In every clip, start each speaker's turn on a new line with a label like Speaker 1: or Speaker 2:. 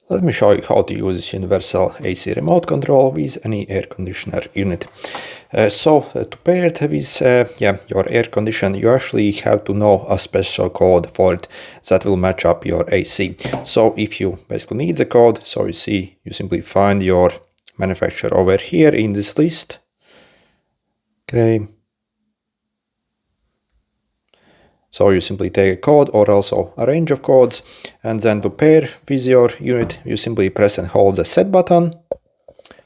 Speaker 1: Let me show you how to use this universal AC remote control with any air conditioner unit. To pair it with your air conditioner, you actually have to know a special code for it that will match up your AC. So if you basically need the code, so you see, you simply find your manufacturer over here in this list. Okay. So you simply take a code or also a range of codes, and then to pair with your unit, you simply press and hold the set button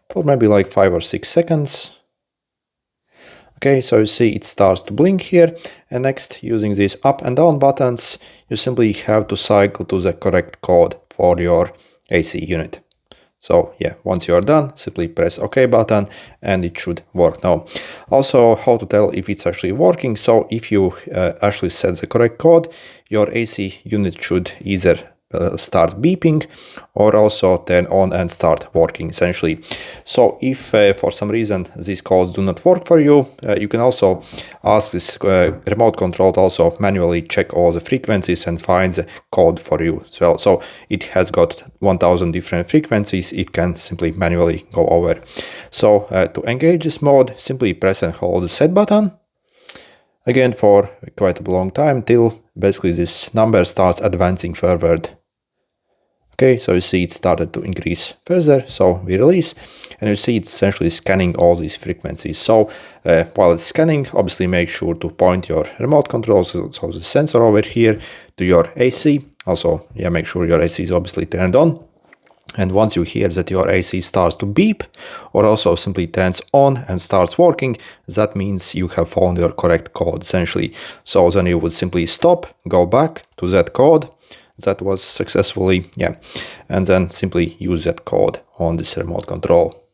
Speaker 1: for maybe like 5 or 6 seconds. Okay, so you see it starts to blink here, and next, using these up and down buttons, you simply have to cycle to the correct code for your AC unit. So yeah, once you are done, simply press OK button and it should work now. Also, how to tell if it's actually working. So if you actually set the correct code, your AC unit should either start beeping or also turn on and start working essentially. So if for some reason these codes do not work for you, you can also ask this remote control to also manually check all the frequencies and find the code for you as well. So it has got 1000 different frequencies, it can simply manually go over. So to engage this mode, simply press and hold the set button again for quite a long time till basically this number starts advancing forward. Okay, so you see it started to increase further, so we release, and you see it's essentially scanning all these frequencies. So while it's scanning, obviously make sure to point your remote control, so the sensor over here, to your AC. Also, yeah, make sure your AC is obviously turned on. And once you hear that your AC starts to beep, or also simply turns on and starts working, that means you have found your correct code, essentially. So then you would simply stop, go back to that code that was successfully, and then simply use that code on this remote control.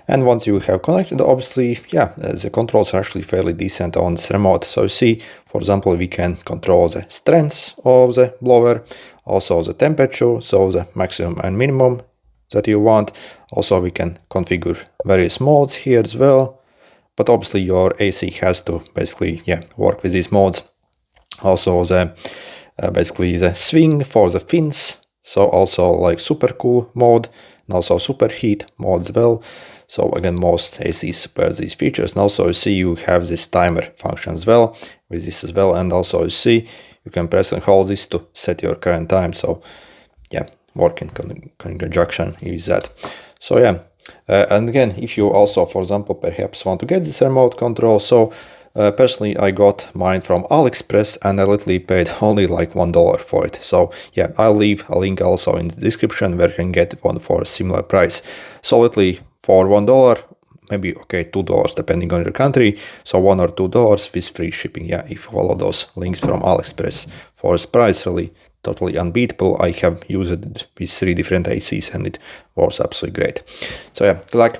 Speaker 1: And once you have connected, obviously, the controls are actually fairly decent on this remote. So you see, for example, we can control the strength of the blower, also the temperature, so the maximum and minimum that you want. Also, we can configure various modes here as well. But obviously, your AC has to basically, work with these modes. Also, basically the swing for the fins, so also like super cool mode and also superheat mode as well. So again, most ACs support these features, and also you see you have this timer function as well with this as well, and also you see you can press and hold this to set your current time. So work in conjunction with that. So and again, if you also, for example, perhaps want to get this remote control, so personally, I got mine from AliExpress and I literally paid only like $1 for it. So I'll leave a link also in the description where you can get one for a similar price. So literally for $1, maybe $2 depending on your country. So $1 or $2 with free shipping. If you follow those links from AliExpress for this price, really totally unbeatable. I have used it with 3 different ACs and it works absolutely great. So good luck.